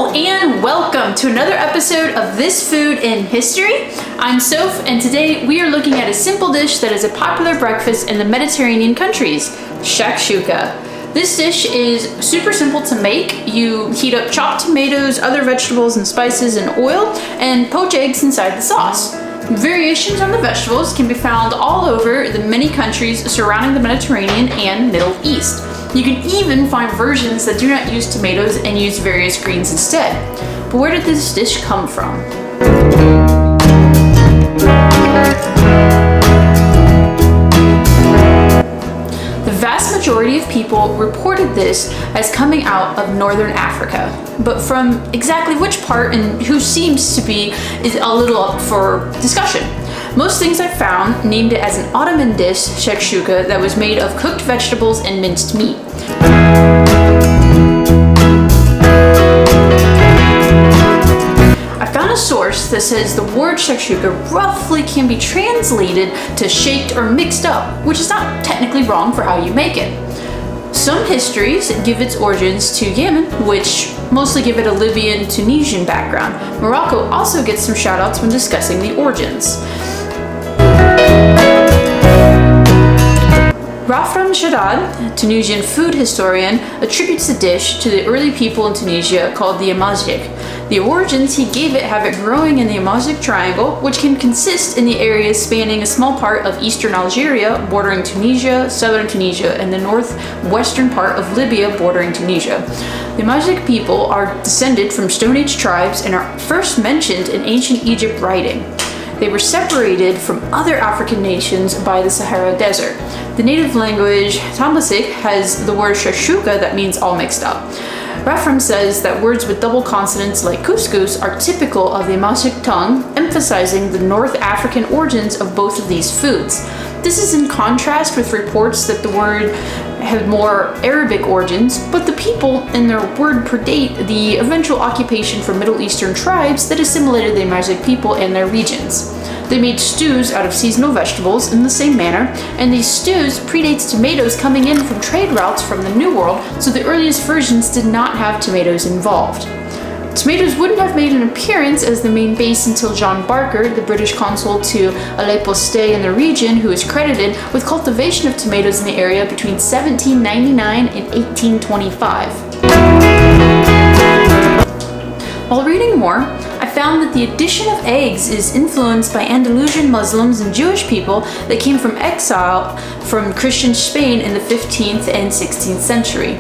Hello and welcome to another episode of This Food in History. I'm Soph, and today we are looking at a simple dish that is a popular breakfast in the Mediterranean countries, shakshuka. This dish is super simple to make. You heat up chopped tomatoes, other vegetables and spices in oil, and poach eggs inside the sauce. Variations on the vegetables can be found all over the many countries surrounding the Mediterranean and Middle East. You can even find versions that do not use tomatoes and use various greens instead. But where did this dish come from? The vast majority of people reported this as coming out of northern Africa, but from exactly which part and who seems to be is a little up for discussion. Most things I've found named it as an Ottoman dish, shakshuka, that was made of cooked vegetables and minced meat. I found a source that says the word shakshuka roughly can be translated to shaked or mixed up, which is not technically wrong for how you make it. Some histories give its origins to Yemen, which mostly give it a Libyan, Tunisian background. Morocco also gets some shout-outs when discussing the origins. Rafram Shadad, Tunisian food historian, attributes the dish to the early people in Tunisia called the Amazigh. The origins he gave it have it growing in the Amazigh Triangle, which can consist in the areas spanning a small part of eastern Algeria, bordering Tunisia, southern Tunisia, and the northwestern part of Libya, bordering Tunisia. The Amazigh people are descended from Stone Age tribes and are first mentioned in ancient Egypt writing. They were separated from other African nations by the Sahara Desert. The native language Tamashek has the word shakshuka that means all mixed up. Rafram says that words with double consonants like couscous are typical of the Amazigh tongue, emphasizing the North African origins of both of these foods. This is in contrast with reports that the word had more Arabic origins, but the people in their word predate the eventual occupation from Middle Eastern tribes that assimilated the Amazigh people and their regions. They made stews out of seasonal vegetables in the same manner, and these stews predates tomatoes coming in from trade routes from the New World, so the earliest versions did not have tomatoes involved. Tomatoes wouldn't have made an appearance as the main base until John Barker, the British consul to Aleppo in the region, who is credited with cultivation of tomatoes in the area between 1799 and 1825. While reading more, I found that the addition of eggs is influenced by Andalusian Muslims and Jewish people that came from exile from Christian Spain in the 15th and 16th century.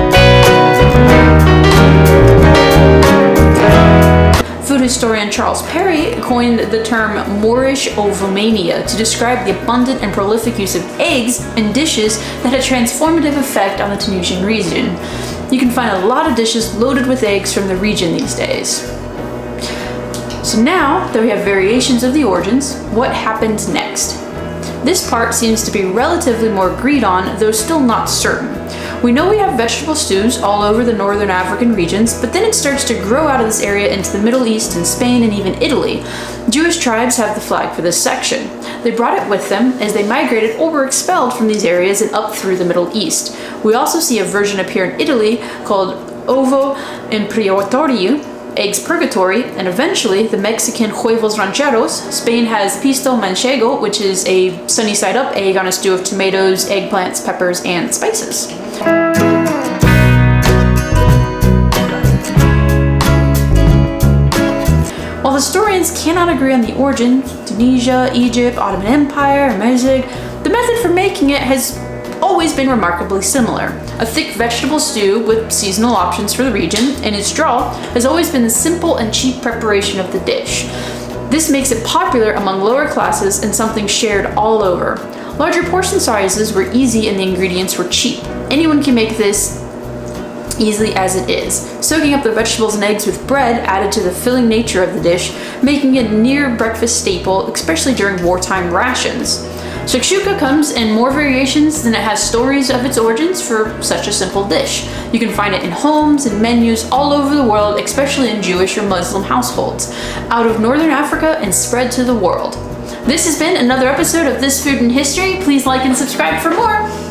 Food historian Charles Perry coined the term Moorish ovomania to describe the abundant and prolific use of eggs in dishes that had a transformative effect on the Tunisian region. You can find a lot of dishes loaded with eggs from the region these days. So now that we have variations of the origins, what happened next? This part seems to be relatively more agreed on, though still not certain. We know we have vegetable stews all over the northern African regions, but then it starts to grow out of this area into the Middle East and Spain and even Italy. Jewish tribes have the flag for this section. They brought it with them as they migrated or were expelled from these areas and up through the Middle East. We also see a version appear in Italy called ovo imperatorio, eggs purgatory, and eventually the Mexican huevos rancheros. Spain has pisto manchego, which is a sunny side up egg on a stew of tomatoes, eggplants, peppers, and spices. While historians cannot agree on the origin, Tunisia, Egypt, Ottoman Empire, Amazigh, the method for making it has always been remarkably similar. A thick vegetable stew with seasonal options for the region, and its draw has always been the simple and cheap preparation of the dish. This makes it popular among lower classes and something shared all over. Larger portion sizes were easy and the ingredients were cheap. Anyone can make this easily as it is. Soaking up the vegetables and eggs with bread added to the filling nature of the dish, making it a near breakfast staple, especially during wartime rations. Shakshuka comes in more variations than it has stories of its origins for such a simple dish. You can find it in homes and menus all over the world, especially in Jewish or Muslim households, out of northern Africa and spread to the world. This has been another episode of This Food in History. Please like and subscribe for more.